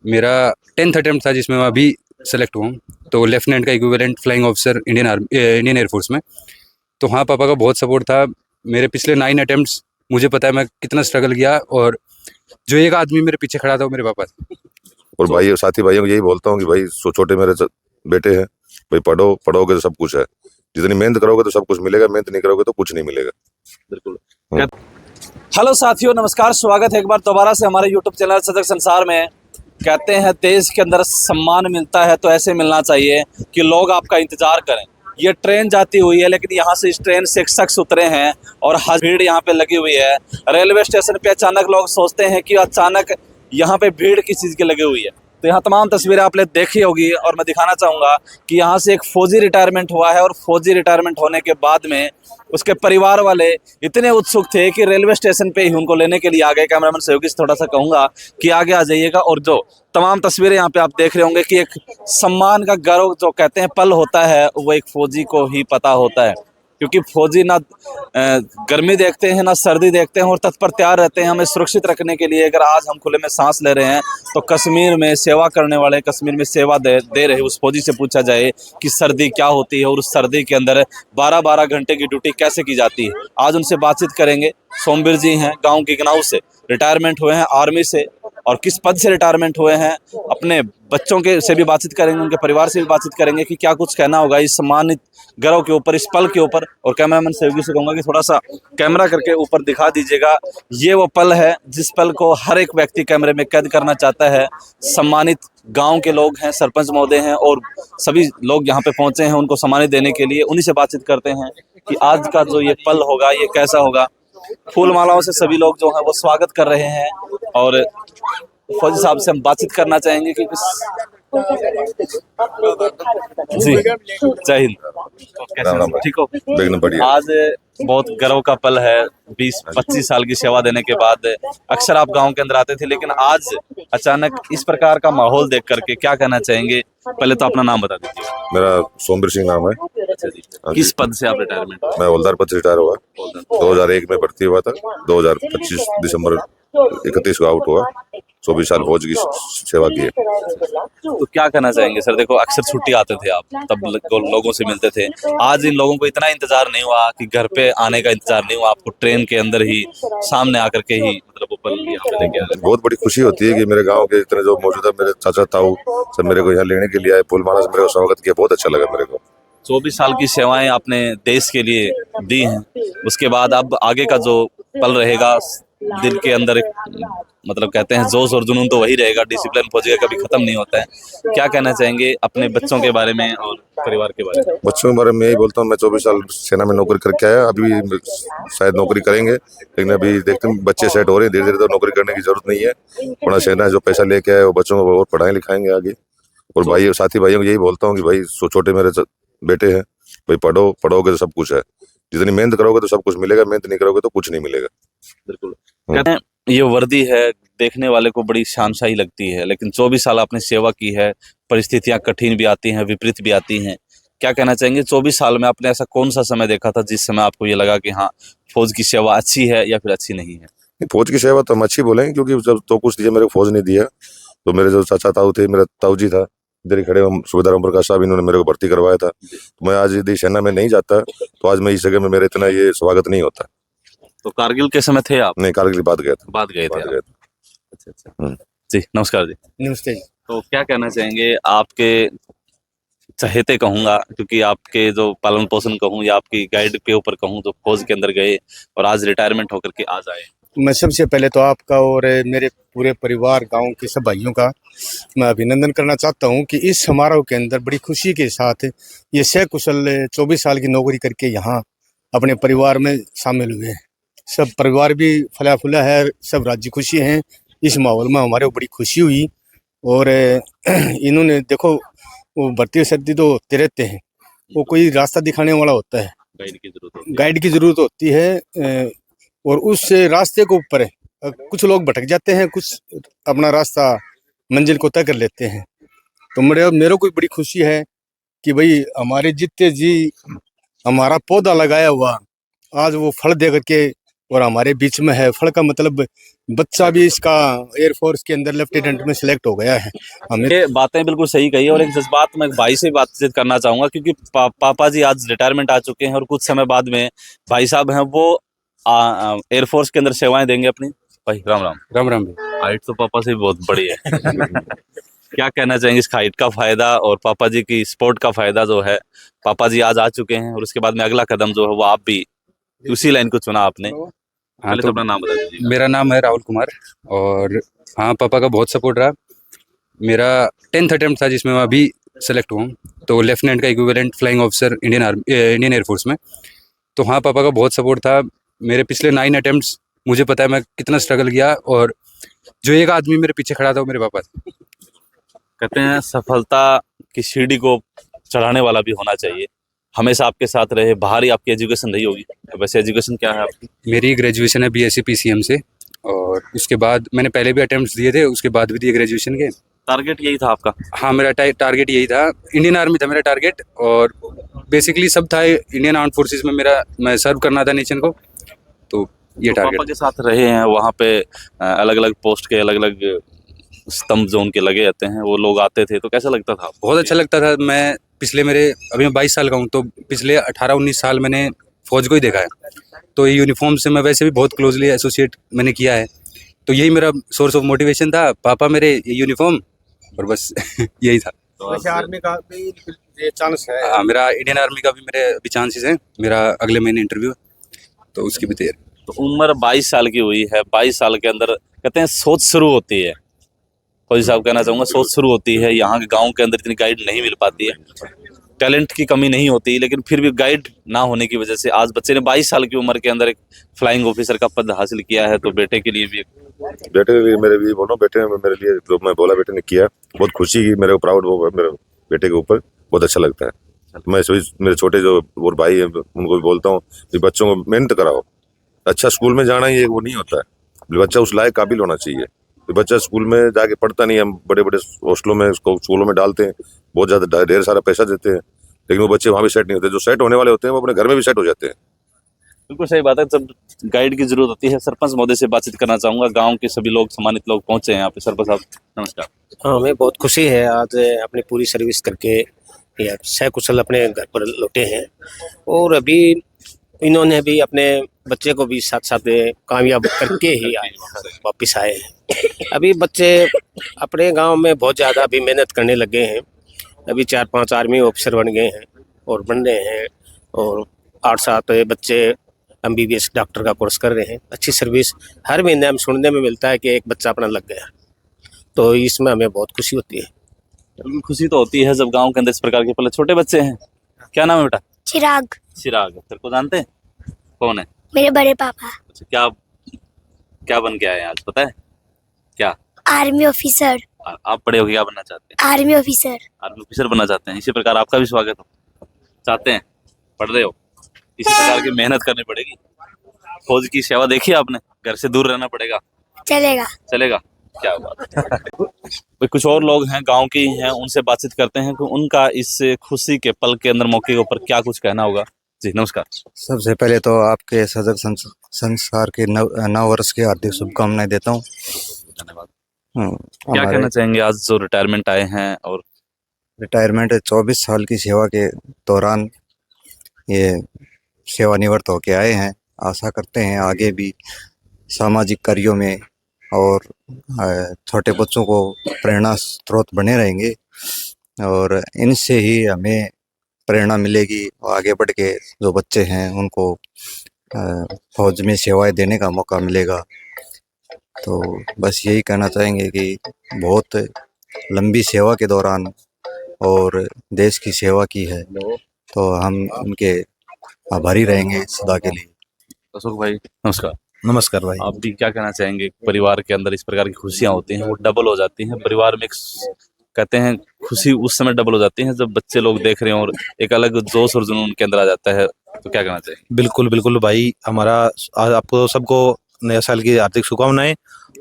मेरा 10th attempt था जिसमें मैं अभी सेलेक्ट हुआ हूँ। तो लेफ्टिनेंट का equivalent flying officer Indian air force में। तो हाँ, पापा का बहुत सपोर्ट था। मेरे पिछले 9 अटेम्प्ट्स मुझे पता है मैं कितना स्ट्रगल किया, और जो एक आदमी मेरे पीछे खड़ा था वो मेरे पापा थे। और भाई और साथी भाइयों को यही बोलता हूँ कि भाई छोटे मेरे बेटे हैं, भाई पढ़ोगे तो सब कुछ है। जितनी मेहनत करोगे तो सब कुछ मिलेगा, मेहनत नहीं करोगे तो कुछ नहीं मिलेगा। बिल्कुल। हेलो साथियों, नमस्कार, स्वागत है एक बार दोबारा से हमारे YouTube चैनल सजग संसार में। कहते हैं देश के अंदर सम्मान मिलता है तो ऐसे मिलना चाहिए कि लोग आपका इंतजार करें। ये ट्रेन जाती हुई है, लेकिन यहाँ से इस ट्रेन से एक शख्स उतरे हैं और भीड़ यहाँ पे लगी हुई है। रेलवे स्टेशन पे अचानक लोग सोचते हैं कि अचानक यहाँ पे भीड़ किस चीज़ की लगी हुई है। तो यहाँ तमाम तस्वीरें आपने देखी होगी और मैं दिखाना चाहूँगा कि यहाँ से एक फौजी रिटायरमेंट हुआ है, और फौजी रिटायरमेंट होने के बाद में उसके परिवार वाले इतने उत्सुक थे कि रेलवे स्टेशन पे ही उनको लेने के लिए आ गए। कैमरामैन सहयोगी से थोड़ा सा कहूँगा कि आगे आ जाइएगा, और जो तमाम तस्वीरें यहाँ पे आप देख रहे होंगे कि एक सम्मान का गर्व जो कहते हैं पल होता है, वो एक फौजी को ही पता होता है। क्योंकि फौजी ना गर्मी देखते हैं ना सर्दी देखते हैं, और तत्पर तैयार रहते हैं हमें सुरक्षित रखने के लिए। अगर आज हम खुले में सांस ले रहे हैं तो कश्मीर में सेवा करने वाले, कश्मीर में सेवा दे रहे उस फौजी से पूछा जाए कि सर्दी क्या होती है और उस सर्दी के अंदर 12-12 घंटे की ड्यूटी कैसे की जाती है। आज उनसे बातचीत करेंगे। सोमवीर जी हैं, गाँव किगनाऊ से रिटायरमेंट हुए हैं आर्मी से, और किस पद से रिटायरमेंट हुए हैं। अपने बच्चों के से भी बातचीत करेंगे, उनके परिवार से भी बातचीत करेंगे कि क्या कुछ कहना होगा इस सम्मानित गर्व के ऊपर, इस पल के ऊपर। और कैमरामैन सहयोगी से कहूँगा कि थोड़ा सा कैमरा करके ऊपर दिखा दीजिएगा। ये वो पल है जिस पल को हर एक व्यक्ति कैमरे में कैद करना चाहता है। सम्मानित गांव के लोग हैं, सरपंच महोदय हैं, और सभी लोग यहाँ पे पहुंचे हैं उनको सम्मानित देने के लिए। उन्हीं से बातचीत करते हैं कि आज का जो ये पल होगा ये कैसा होगा। फूल मालाओं से सभी लोग जो हैं वो स्वागत कर रहे हैं, और फौजी साहब से हम बातचीत करना चाहेंगे कि जी जय हिंद, कैसे ठीक हो? बढ़िया। आज बहुत गर्व का पल है। 20-25 साल की सेवा देने के बाद अक्सर आप गांव के अंदर आते थे, लेकिन आज अचानक इस प्रकार का माहौल देख करके क्या कहना चाहेंगे? पहले तो अपना नाम बता दीजिए। मेरा सोमवीर सिंह नाम है। अच्छा जी, किस पद से आप रिटायरमेंट? मैं हवलदार पद से रिटायर हुआ। 2001 में भर्ती हुआ था, 2025 दिसंबर 31 को आउट हुआ। 24 साल फौज की सेवा की है। तो क्या कहना चाहेंगे सर? देखो, अक्सर छुट्टी आते थे आप, तब लोगों से मिलते थे। आज इन लोगों को इतना इंतजार नहीं हुआ कि घर पे आने का इंतजार नहीं हुआ, आपको ट्रेन के अंदर ही सामने आकर के ही मतलब वो पल यहाँ पे लेके आए। बहुत बड़ी खुशी होती है कि मेरे गांव के इतने जो मौजूदा मेरे चाचा ताऊ सब मेरे को यहाँ लेने के लिए आए, फूलमाला से मेरे को स्वागत किया। बहुत अच्छा लगा मेरे को। 24 साल की सेवाएं आपने देश के लिए दी हैं, उसके बाद अब आगे का जो पल रहेगा दिल के अंदर मतलब कहते हैं जोश और जुनून तो वही रहेगा। डिसिप्लिन फौजी का कभी खत्म नहीं होता है। क्या कहना चाहेंगे अपने बच्चों के बारे में और परिवार के बारे में? बच्चों के बारे में यही बोलता हूँ, मैं 24 साल सेना में नौकरी करके आया। अभी शायद नौकरी करेंगे, लेकिन अभी देखते हैं बच्चे सेट हो रहे हैं धीरे धीरे, तो नौकरी करने की जरूरत नहीं है। अपना सेना जो पैसा लेके आए वो बच्चों को और पढ़ाई लिखाएंगे आगे। और भाई और साथी भाइयों को यही बोलता हूँ कि भाई छोटे मेरे बेटे हैं, भाई पढ़ोगे तो सब कुछ है। जितनी मेहनत करोगे तो सब कुछ मिलेगा, मेहनत नहीं करोगे तो कुछ नहीं मिलेगा। बिल्कुल। कहते हैं ये वर्दी है, देखने वाले को बड़ी शानशाही लगती है, लेकिन 24 साल आपने सेवा की है। परिस्थितियां कठिन भी आती हैं, विपरीत भी आती हैं। क्या कहना चाहेंगे 24 साल में आपने ऐसा कौन सा समय देखा था जिस समय आपको ये लगा कि हाँ, फौज की सेवा अच्छी है या फिर अच्छी नहीं है? फौज की सेवा तो हम अच्छी बोलेंगे, क्योंकि जब तो कुछ दिया मेरे को फौज नहीं दिया। तो मेरे जो चाचा ताऊ थे, मेरा ताऊ जी था इधर ही खड़े, सुबेदार ओम प्रकाश साहब, इन्होंने मेरे को भर्ती करवाया था। तो मैं आज यदि सेना में नहीं जाता तो आज मैं इस जगह में मेरा इतना ये स्वागत नहीं होता। तो कारगिल के समय थे आप? नहीं, कारगिल बाद गया था। बाद गए थे आप। अच्छा अच्छा जी, नमस्कार जी। नमस्ते जी। तो क्या कहना चाहेंगे आपके चहेते कहूँगा, क्योंकि आपके जो पालन पोषण कहूँ या आपकी गाइड के ऊपर कहूँ, जो फौज के अंदर गए और आज रिटायरमेंट होकर के आज आए? मैं सबसे पहले तो आपका और मेरे पूरे परिवार गांव के सब भाइयों का मैं अभिनंदन करना चाहता हूं कि इस समारोह के अंदर बड़ी खुशी के साथ ये सकुशल 24 साल की नौकरी करके यहाँ अपने परिवार में शामिल हुए हैं। सब परिवार भी फला फुला है, सब राज्य खुशी हैं। इस माहौल में हमारे को बड़ी खुशी हुई। और इन्होंने देखो, वो भर्ती सर्दी तो होते रहते हैं, वो कोई रास्ता दिखाने वाला होता है, गाइड की जरूरत होती है। और उस रास्ते को ऊपर कुछ लोग भटक जाते हैं, कुछ अपना रास्ता मंजिल को तय कर लेते हैं। तो मेरे को बड़ी खुशी है कि भाई हमारे जित्ते जी हमारा पौधा लगाया हुआ आज वो फल दे करके और हमारे बीच में है। फल का मतलब बच्चा भी इसका एयरफोर्स के अंदर लेफ्टिनेंट में सिलेक्ट हो गया है। हमें ये बातें बिल्कुल सही कही है। और एक जज्बात मैं भाई से बातचीत करना चाहूंगा, क्योंकि पापा जी आज रिटायरमेंट आ चुके हैं और कुछ समय बाद में भाई साहब हैं वो एयरफोर्स के अंदर सेवाएं देंगे अपनी। भाई राम राम। राम राम भाई। हाइट तो पापा से भी बहुत बड़ी है। क्या कहना चाहेंगे इस हाइट का फायदा और पापा जी की स्पोर्ट का फायदा जो है? पापा जी आज आ चुके हैं और उसके बाद में अगला कदम जो है वो आप भी उसी लाइन को चुना आपने। हाँ पहले तो तो अपना नाम बता दीजिए। मेरा नाम है राहुल कुमार और हाँ पापा का बहुत सपोर्ट रहा। मेरा 10th अटेम्प्ट था जिसमें मैं अभी सेलेक्ट हुआ हूँ, तो लेफ्टिनेंट का equivalent flying officer Indian air force में। तो हाँ पापा का बहुत सपोर्ट था। मेरे पिछले 9 अटेम्प्ट्स मुझे पता है मैं कितना स्ट्रगल किया, और जो एक आदमी मेरे पीछे खड़ा था वो मेरे पापा थे। कहते हैं सफलता की सीढ़ी को चढ़ाने वाला भी होना चाहिए, हमेशा आपके साथ रहे। बाहर ही आपकी एजुकेशन रही होगी, वैसे एजुकेशन क्या है आपकी? मेरी ग्रेजुएशन है BSc PCM से, और उसके बाद मैंने पहले भी अटेम्प्ट्स दिए थे, उसके बाद भी दिए ग्रेजुएशन के। टारगेट यही था आपका? हाँ मेरा टारगेट यही था, इंडियन आर्मी था मेरा टारगेट, और बेसिकली सब था इंडियन आर्म फोर्सेस में मेरा, मैं सर्व करना था नेशन को, तो ये तो टारगेट। पापा के साथ रहे हैं वहाँ पे, अलग अलग पोस्ट के अलग अलग स्तंभ जोन के लगे रहते हैं, वो लोग आते थे, तो कैसा लगता था? बहुत अच्छा लगता था। मैं पिछले अभी मैं 22 साल का हूँ, तो पिछले 18-19 साल मैंने फौज को ही देखा है, तो ये यूनिफॉर्म से मैं वैसे भी बहुत क्लोजली एसोसिएट मैंने किया है, तो यही मेरा सोर्स ऑफ मोटिवेशन था, पापा मेरे ये यूनिफॉर्म, और बस यही था। तो वैसे आर्मी का भी ये चांस है। हाँ मेरा इंडियन आर्मी का भी मेरे अभी चांसेस हैं, मेरा अगले महीने इंटरव्यू, तो उसकी भी तैयारी। तो उम्र 22 साल की हुई है, 22 साल के अंदर कहते हैं सोच शुरू होती है। फौजी साहब कहना चाहूँगा, सोच शुरू होती है। यहाँ के गाँव के अंदर इतनी गाइड नहीं मिल पाती है, टैलेंट की कमी नहीं होती, लेकिन फिर भी गाइड ना होने की वजह से आज बच्चे ने 22 साल की उम्र के अंदर एक फ्लाइंग ऑफिसर का पद हासिल किया है। तो बेटे के लिए भी बेटे के लिए, मेरे लिए बोलो, बेटे ने मेरे लिए जो मैं बोला बेटे ने किया, बहुत खुशी की, मेरे को प्राउड वो मेरे बेटे के ऊपर बहुत अच्छा लगता है। मैं सभी मेरे छोटे जो और भाई हैं उनको भी बोलता हूँ कि बच्चों को मेहनत कराओ। अच्छा स्कूल में जाना ही वो नहीं होता है, बच्चा उस लायक काबिल होना चाहिए। तो बच्चा स्कूल में जाके पढ़ता नहीं, हम बड़े बड़े हॉस्टलों में स्कूलों में डालते हैं, बहुत ज़्यादा ढेर सारा पैसा देते हैं, लेकिन वो बच्चे वहाँ भी सेट नहीं होते। जो सेट होने वाले होते हैं वो अपने घर में भी सेट हो जाते हैं। बिल्कुल सही बात है। जब गाइड की जरूरत होती है, सरपंच महोदय से बातचीत करना चाहूंगा। गांव के सभी लोग, सम्मानित लोग पहुंचे हैं यहाँ पे। सरपंच साहब नमस्कार। हाँ, हमें बहुत खुशी है आज अपनी पूरी सर्विस करके या सकुशल अपने घर पर लौटे हैं, और अभी इन्होंने भी अपने बच्चे को भी साथ साथ कामयाब करके ही वापस आए हैं। अभी बच्चे अपने गांव में बहुत ज़्यादा अभी मेहनत करने लगे हैं। अभी 4-5 आर्मी ऑफिसर बन गए हैं और बन रहे हैं, और 8-7 बच्चे MBBS डॉक्टर का कोर्स कर रहे हैं। अच्छी सर्विस हर महीने हम सुनने में मिलता है कि एक बच्चा अपना लग गया, तो इसमें हमें बहुत खुशी होती है। बिल्कुल खुशी तो होती है जब गांव के अंदर इस प्रकार के पहले छोटे बच्चे हैं। क्या नाम है बेटा? चिराग। चिराग। तेरे को जानते हैं? कौन है? मेरे बड़े पापा। अच्छा, क्या क्या बन के आए हैं आज, पता है क्या? Army officer. आप बड़े होके क्या बनना चाहते हैं? Army officer. आर्मी ऑफिसर बनना चाहते हैं। इसी प्रकार आपका भी स्वागत हो। चाहते हैं, पढ़ रहे हो, इसी प्रकार की मेहनत करनी पड़ेगी। फौज की सेवा देखी आपने, घर से दूर रहना पड़ेगा, चलेगा। चलेगा। क्या बात है। भाई कुछ और लोग हैं, गांव के ही हैं, उनसे बातचीत करते हैं कि उनका इस खुशी के पल के अंदर, मौके के ऊपर क्या कुछ कहना होगा। जी नमस्कार। सबसे पहले तो आपके सजग संस्कार के नव वर्ष की हार्दिक शुभकामनाएं देता हूँ। धन्यवाद। क्या हमारे कहना चाहेंगे आज जो रिटायरमेंट आए हैं? और रिटायरमेंट 24 साल की सेवा के दौरान ये सेवानिवृत्त होके आए हैं। आशा करते हैं आगे भी सामाजिक कार्यों में और छोटे बच्चों को प्रेरणा स्रोत बने रहेंगे, और इनसे ही हमें प्रेरणा मिलेगी। आगे बढ़ के जो बच्चे हैं उनको फौज में सेवाएं देने का मौका मिलेगा। तो बस यही कहना चाहेंगे कि बहुत लंबी सेवा के दौरान और देश की सेवा की है, तो हम उनके आभारी रहेंगे सदा के लिए। अशोक भाई नमस्कार। नमस्कार भाई। आप भी क्या कहना चाहेंगे? परिवार के अंदर इस प्रकार की खुशियां होती हैं, वो डबल हो जाती हैं। परिवार में एक कहते हैं खुशी उस समय डबल हो जाती है जब बच्चे लोग देख रहे हैं और एक अलग जोश और जुनून उनके अंदर आ जाता है। तो क्या कहना चाहिए? बिल्कुल बिल्कुल भाई, हमारा आज आपको सबको नया साल की हार्दिक शुभकामनाएं।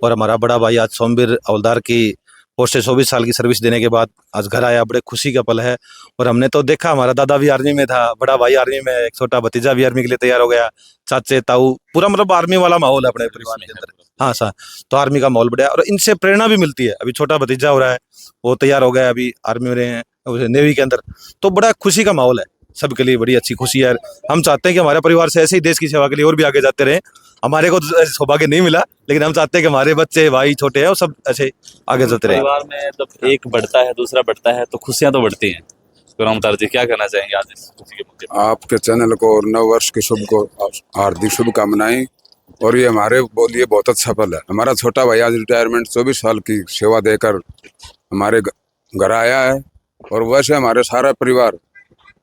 और हमारा बड़ा भाई आज सोमवीर हवलदार की पोस्ट से 24 साल की सर्विस देने के बाद आज घर आया, बड़े खुशी का पल है। और हमने तो देखा, हमारा दादा भी आर्मी में था, बड़ा भाई आर्मी में, एक छोटा भतीजा भी आर्मी के लिए तैयार हो गया, चाचे ताऊ, पूरा मतलब आर्मी वाला माहौल है अपने परिवार के अंदर। हाँ सर, तो आर्मी का माहौल बढ़िया और इनसे प्रेरणा भी मिलती है। अभी छोटा भतीजा हो रहा है, वो तैयार हो गया, अभी आर्मी में रहे हैं, नेवी के अंदर, तो बड़ा खुशी का माहौल है सबके लिए, बड़ी अच्छी खुशी है। हम चाहते हैं कि हमारे परिवार से ऐसे ही देश की सेवा के लिए और भी आगे जाते रहे। हमारे को तो सौभाग्य नहीं मिला, लेकिन हम चाहते हैं कि हमारे बच्चे भाई छोटे हैं वो सब ऐसे आगे चलते रहे। परिवार में जब एक बढ़ता है दूसरा बढ़ता है तो खुशियां तो बढ़ती हैं। गुलाम मुख्तार जी क्या कहना चाहेंगे आज इस खुशी के मौके पर? आपके चैनल को और नव वर्ष की हार्दिक शुभकामनाएं। और ये हमारे लिए बहुत अच्छा पल है। हमारा छोटा भाई आज रिटायरमेंट 24 साल की सेवा देकर हमारे घर आया है। और वैसे हमारे सारा परिवार,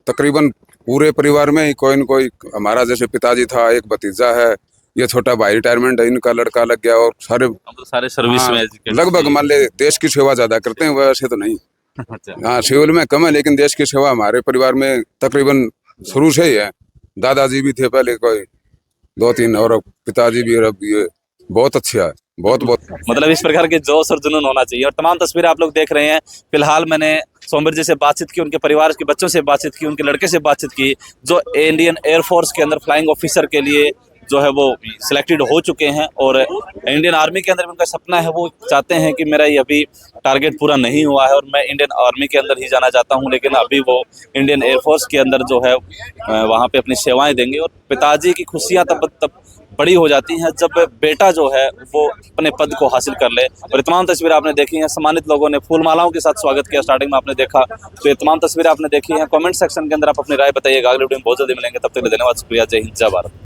तकरीबन पूरे परिवार में ही कोई न कोई, हमारा जैसे पिताजी था, एक भतीजा है, ये छोटा भाई रिटायरमेंट है, इनका लड़का लग गया, और सारे हम तो सारे सर्विस हाँ, में लगभग मान ले देश की सेवा ज्यादा करते हैं, वैसे तो नहीं। अच्छा। हाँ, सिविल में कम है, लेकिन देश की सेवा हमारे परिवार में तकरीबन शुरू से ही है। दादाजी भी थे पहले कोई 2-3, और पिताजी भी, और अब ये बहुत अच्छा है, बहुत बहुत। मतलब इस प्रकार के जोश और जुनून होना चाहिए। और तमाम तस्वीरें आप लोग देख रहे हैं। फिलहाल मैंने सोमवीर जी से बातचीत की, उनके परिवार के बच्चों से बातचीत की, उनके लड़के से बातचीत की, जो इंडियन एयरफोर्स के अंदर फ्लाइंग ऑफिसर के लिए जो है वो सिलेक्टेड हो चुके हैं। और इंडियन आर्मी के अंदर भी उनका सपना है, वो चाहते हैं कि मेरा ये अभी टारगेट पूरा नहीं हुआ है और मैं इंडियन आर्मी के अंदर ही जाना चाहता हूं, लेकिन अभी वो इंडियन एयरफोर्स के अंदर जो है वहाँ पे अपनी सेवाएं देंगे। और पिताजी की खुशियां तब बड़ी हो जाती हैं जब बेटा जो है वो अपने पद को हासिल कर ले। और ये तमाम तस्वीरें आपने देखी हैं, सम्मानित लोगों ने फूल मालाओं के साथ स्वागत किया, स्टार्टिंग में आपने देखा। तो ये तमाम तस्वीरें आपने देखी हैं। कमेंट सेक्शन के अंदर आप अपनी राय बताइएगा। अगले वीडियो में बहुत जल्दी मिलेंगे, तब तक के लिए धन्यवाद, शुक्रिया, जय हिंद, जय भारत।